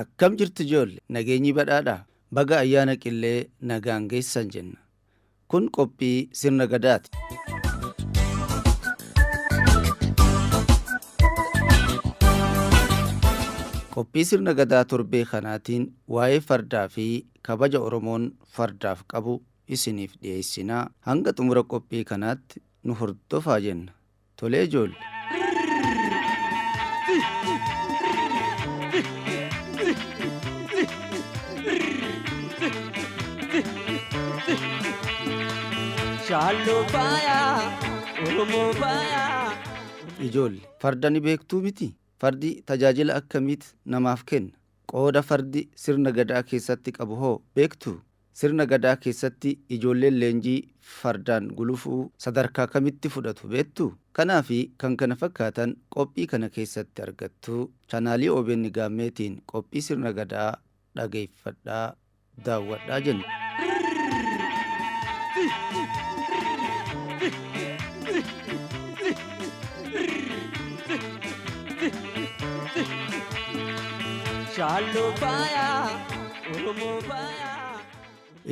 Akkam jirtu ijoollee nageenyi badhaadhaa baga ayyaana qillee nagaan geessan jenna. Kun qophii sirna gadaati. Qophii sirna gadaa torbee kanaatiin waa'ee fardaa fi kabaja Oromoon fardaaf qabu isiniif dhiyeessinaa. Hanga xumura qophii kanaatti nu hordofaa jenna. Tolee ijoollee. Ijoollee farda ni beektuu miti? Fardi tajaajila akkamiiti namaaf kenna? Qooda fardi sirna gadaa keessatti qabu hoo beektuu? Sirna gadaa keessatti ijoolleen leenjii fardaan gulufuu sadarkaa kamitti fudhatu beektuu? Kanaa fi kan kana fakkaatan qophii kana keessatti argattu. Chaanaalii OBN Gaammeetiin qophii sirna gadaa dhageeffadhaa daawwadhaa jenna.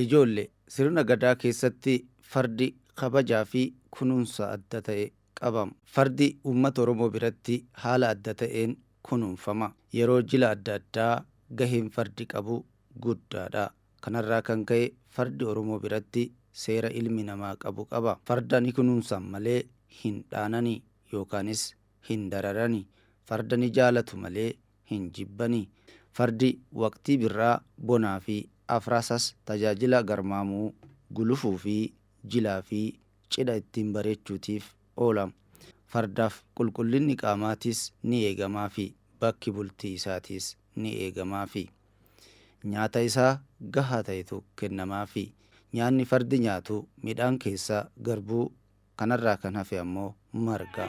Ijoollee sirna gadaa keessatti fardi kabajaa fi kunuunsa adda ta'e qabama. Fardi uummata Oromoo biratti haala adda ta'een kunuunfama. Yeroo jila adda addaa gaheen fardi qabu guddaadha. Kanarraa kan ka'e fardi Oromoo biratti seera ilmi namaa qabu qaba. Farda ni kunuunsan malee hin dhaananii yookaanis hin dararanii. Farda ni jaalatu malee hin jibbanii. Fardi waqtii birraa bonaa fi afraasas tajaajila garmaamuu gulufuu fi jilaa fi cidha ittiin bareechuutiif oola. Fardaaf qulqullinni qaamaatis ni eegamaa fi bakki bultii isaatis ni eegamaa fi nyaata isaa gahaa ta'etu kennamaa fi nyaanni fardi nyaatu midhaan keessaa garbuu, kanarraa kan hafe ammoo marga.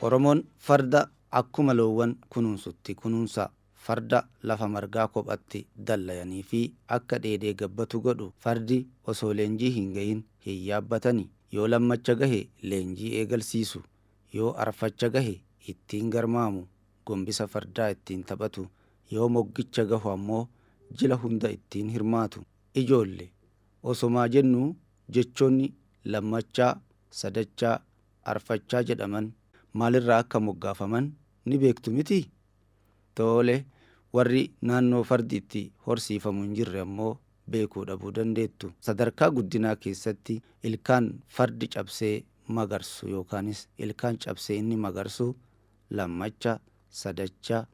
Oromoon farda akkuma loowwan kunuunsutti kunuunsa. Farda lafa margaa kophatti dallayanii fi akka dheedee gabbatu godhu. Fardi osoo leenjii hin gahin hin yaabbatani. Yoo lammacha gahe leenjii eegalsiisu. Yoo arfacha gahe ittiin garmaamu. Gombisa fardaa ittiin taphatu. Yoo moggicha gahu ammoo jila hunda ittiin hirmaatu. Ijoollee osomaa jennu jechoonni lammachaa, sadachaa, arfachaa jedhaman maalirraa akka moggaafaman ni beektu miti? Tole warri naannoo fardi itti horsiifamu hin jirre ammoo beekuu dhabuu dandeettu. Sadarkaa guddinaa keessatti ilkaan fardi cabsee magarsu yookaanis ilkaan cabsee inni magarsu lammacha, sadachaa,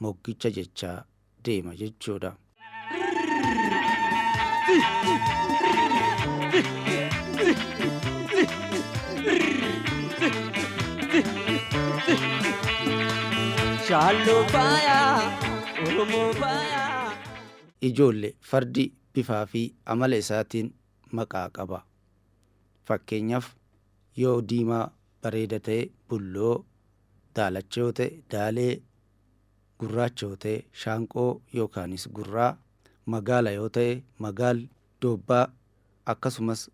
moggicha jechaa deema jechuudha. Ijoollee fardi bifaa fi amala isaatiin maqaa qaba. Fakkeenyaaf yoo diimaa bareeda ta'e bulloo, daalacha yoo ta'e daalee, gurraacha yoo ta'e shaanqoo yookaanis gurraa, magaala yoo ta'e magaal, doobbaa, akkasumas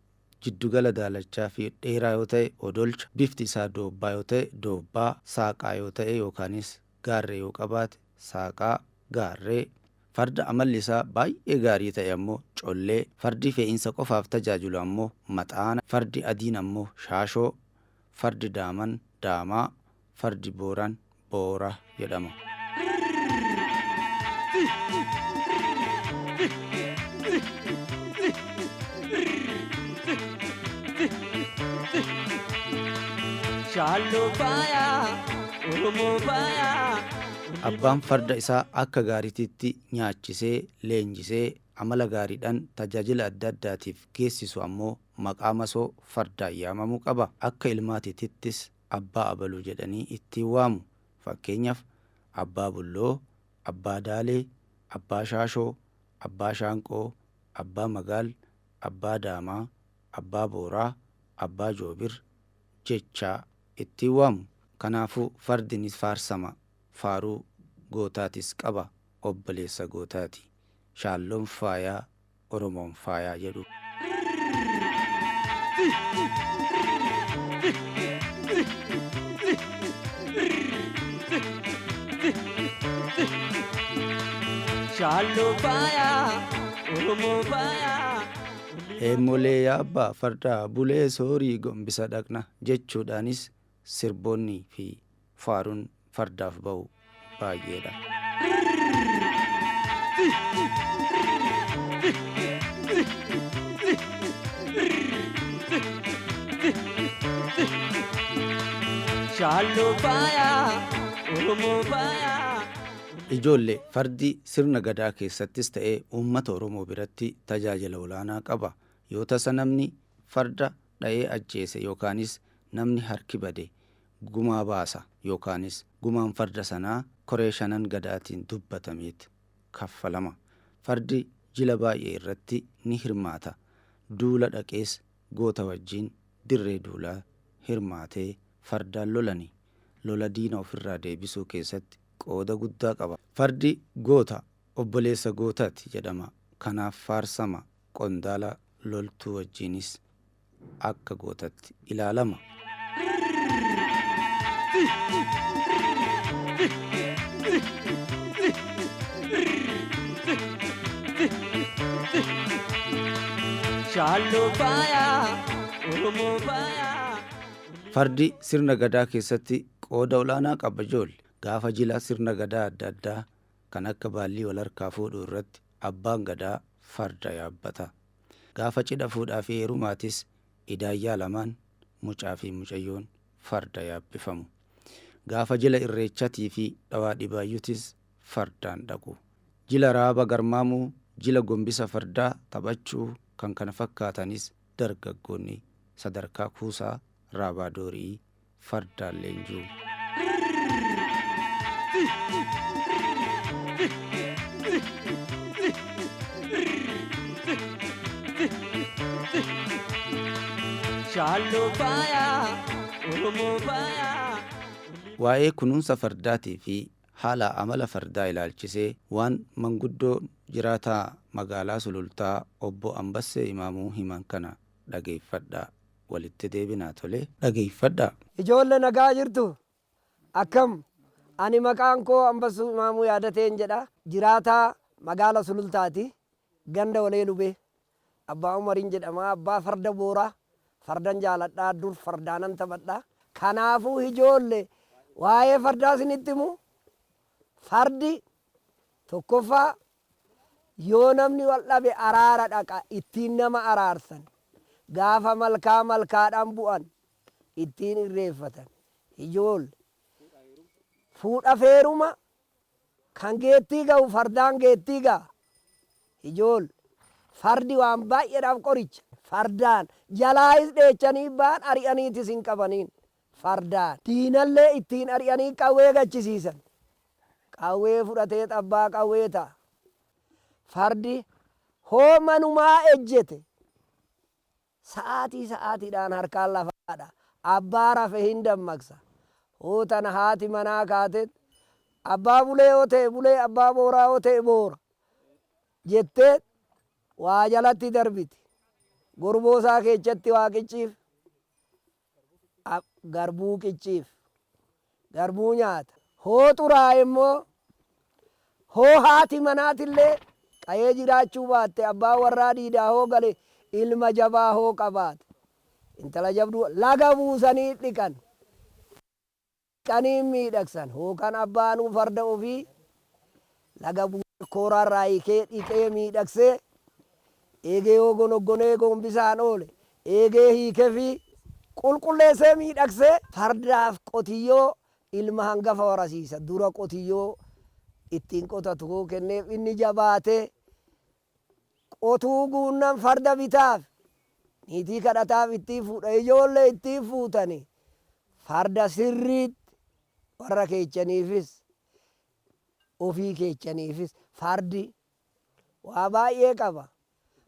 jiddugala daalachaa fi dheeraa yoo ta'e odolcha, bifti isaa doobbaa yoo ta'e doobbaa, saaqaa yoo ta'e yookaanis gaarree yoo qabaate saaqaa, gaarree. Farda amalli isaa baay'ee gaarii ta'e ammoo collee. Fardi fe'iinsa qofaaf tajaajilu ammoo maxaana. Fardi adiin ammoo shaashoo. Fardi daaman daamaa. Fardi booraan boora jedhama. Abbaan farda isaa akka gaariititti nyaachisee leenjisee amala gaariidhaan tajaajila adda addaatiif geessisu ammoo maqaa masoo fardaan yaamamuu qaba. Akka ilmaatittis abbaa abaluu jedhanii ittiin waamu. Fakkeenyaaf abbaa bulloo, abbaa daalee, abbaa shaashoo, abbaa shaanqoo, abbaa magaal, abbaa daamaa, abbaa booraa, abbaa joobir jechaa ittiin waamu. Kanaafuu fardinis faarsama. Faaruu gootaatis qaba, obboleessa gootaati. shaalloon faayaa oromoon faayaa jedhu. Shaalloon faayaa oromoo faayaa. Eemmolee yaabbaa fardaa bulee soorii gombisa dhaqna jechuudhaanis sirboonnii fi faaruun fardaaf ba'u baay'eedha. Shaalloon faayaa oromoo faayaa. Ijoollee fardi sirna gadaa keessattis ta'ee uummata Oromoo biratti tajaajila olaanaa qaba. Yoo tasa namni farda dha'ee ajjeese yookaanis namni harki bade gumaa baasa yookaanis gumaan farda sanaa koree shanan gadaatiin dubbatameet kaffalama. Fardi jila baay'ee irratti ni hirmaata. Duula dhaqees goota wajjiin dirree duulaa hirmaatee fardaan lolani. Lola diina ofirraa deebisuu keessatti qooda guddaa qaba. Fardi goota obboleessa gootaati jedhama. Kanaaf faarsama. Qondaala loltuu wajjiinis akka gootatti ilaalama. Shaalloon faayaa oromoo faayaa. Fardi sirna gadaa keessatti qooda olaanaa qaba ijoollee. Gaafa jila sirna gadaa adda addaa kan akka baallii wal harkaa fuudhuu irratti abbaan gadaa farda yaabbata. Gaafa cidha fuudhaa fi heerumaatis idaayyaa lamaan mucaa fi mucayyoon farda yaabbifamu. Gaafa jila irreechatii fi dhawaa dhibaayyuutis fardaan dhaqu. Jila raaba garmaamuu, jila gombisa fardaa taphachuu kan kana fakkaatanis dargaggoonni sadarkaa kuusaa raabaa doorii fardaan leenjuu. Shaalloon faayaa oromoo faayaa. Waa'ee kunuunsa fardaatii fi haala amala fardaa ilaalchisee waan manguddoo jiraataa magaalaa Sulultaa obbo Ambassee Imaamuu himan kana dhageeffadhaa. Walitti deebinaa tolee dhageeffadhaa. Ijoollee nagaa jirtu akkam? Ani maqaan koo Ambassuu Imaamuu yaadateen jedha. Jiraataa magaala Sulultaati. Ganda Walee Lubee. Abbaa Umariin jedhama. Abbaa farda booraa. Fardan jaaladhaa. Dur fardaanan taphadhaa. Kanaafuu ijoollee waa'ee fardaa isinitti himu. Fardi tokkoffaa yoo namni wal dhabe araara dhaqa ittiin nama araarsan. Gaafa malkaadhaan bu'an ittiin irreeffatan. Ijoollee fuudha feeruma kan geettii ga'u fardaan geettii ga'a. Ijoollee fardi waan baay'eedhaaf qoricha. Fardaan jalaayis dheechanii ba'an ari'aniitis hin qabaniin. Fardaan diinallee ittiin ari'anii qawwee gachisiisan. Qawwee fudhatee xabbaa qawwee ta'a. Fardi hoo manumaa ejjete sa'aatiidhaan harkaan lafaadha. Abbaa rafe hin dammaqsa. Hoo tana haati manaa kaatet abbaa bulee yoo ta'e bulee, abbaa booraa yoo ta'e boora jettee waa jalatti darbiti. Gorboosaa keessatti waa qicciif, garbuu qicciif, garbuu nyaata. Hoo xuraa immoo hoo haati manaatillee qayee jiraachuu baatte abbaa warraa diidaa hoo gale ilma jabaa hoo qabaate intala jabduu laga buusanii dhiqan. Dhiqanii miidhagsan. Hoo kan abbaanuu farda ofii laga koorarraa hiikee dhiqee miidhagsee eegee yoo gonoggonee gombisaan oole eegee hiikee fi qulqulleessee miidhagsee fardaaf qotiyyoo ilma hangafa horasiisa. Dura qotiyyoo ittiin qotatu hoo kenneef inni jabaatee qotuu guunnan farda bitaaf niitii kadhataaf ittiin fuudha. Ijoollee ittiin fuutanii farda sirriitti warra keechaniifis ofii keechaniifis fardi waa baay'ee qaba.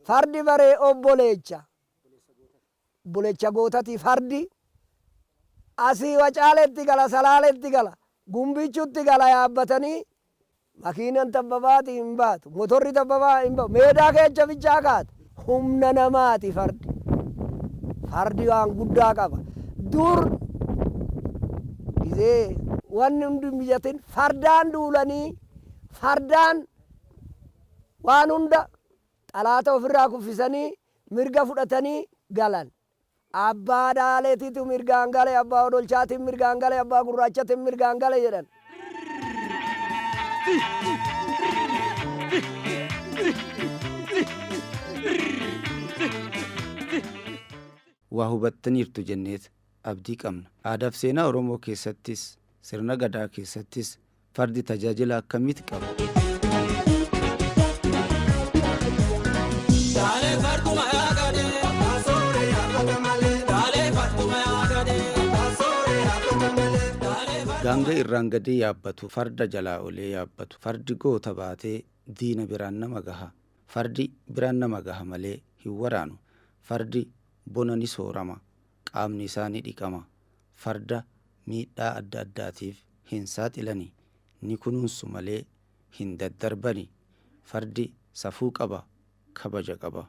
Fardi baree obboleecha gootati. Fardi asii wacaaletti gala, salaaletti gala, gumbichutti gala yaabbatanii makiinan tabbabaati hin baatu, motorri tabbabaa hin baatu, meedaa keessa bichaa kaata. Humna namaati fardi. Fardi waan guddaa qaba. Dur gizee wanni hundi mijatin fardaan duulanii fardaan waan hunda xalaata ofirraa kuffisanii mirga fudhatanii galan. Abbaa daaleetitu mirgaan gale, abbaa odolchaatiin mirgaan gale, abbaa gurraachatiin mirgaan gale jedhan. Waa hubattaniirtu jenneet abdii qabna. Aadaaf seenaa Oromoo keessattis sirna gadaa keessattis fardi tajaajila akkamitti qaba? Gaanga irraan gadee yaabbatu farda jalaa olee yaabbatu fardi goota baatee diina biraan nama gaha. Fardi biraan nama gaha malee hin waraanu. Fardi bona ni soorama, qaamni isaa ni dhiqama. Farda miidhaa adda addaatiif hin saaxilani, ni kunuunsu malee hin daddarbani. Fardi safuu qaba, kabaja qaba.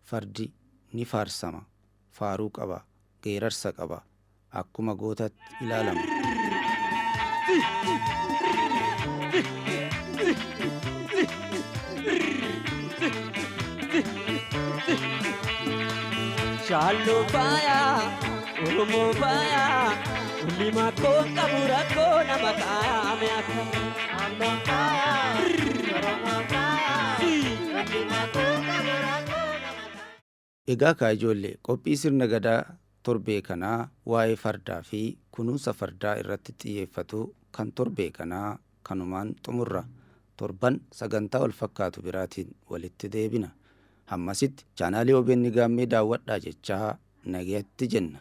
Fardi ni faarsama, faaruu qaba, geerarsa qaba, akkuma gootatti ilaalama. Shallo faya, Oromo faya, ulima kota burako nama kaya meaka. Shallo faya, Oromo faya, ulima kota burako nama kaya. Egaa kaa ijoollee qophii sirna gadaa torbee kanaa waa'ee fardaa fi kunuunsa fardaa irratti xiyyeeffatu kan torbee kanaa kanumaan xumurra. Torban sagantaa wal fakkaatu biraatiin walitti deebina. Hammasitti chaanaalii OBN Gaammee daawwadhaa jechaa nagayatti jenna.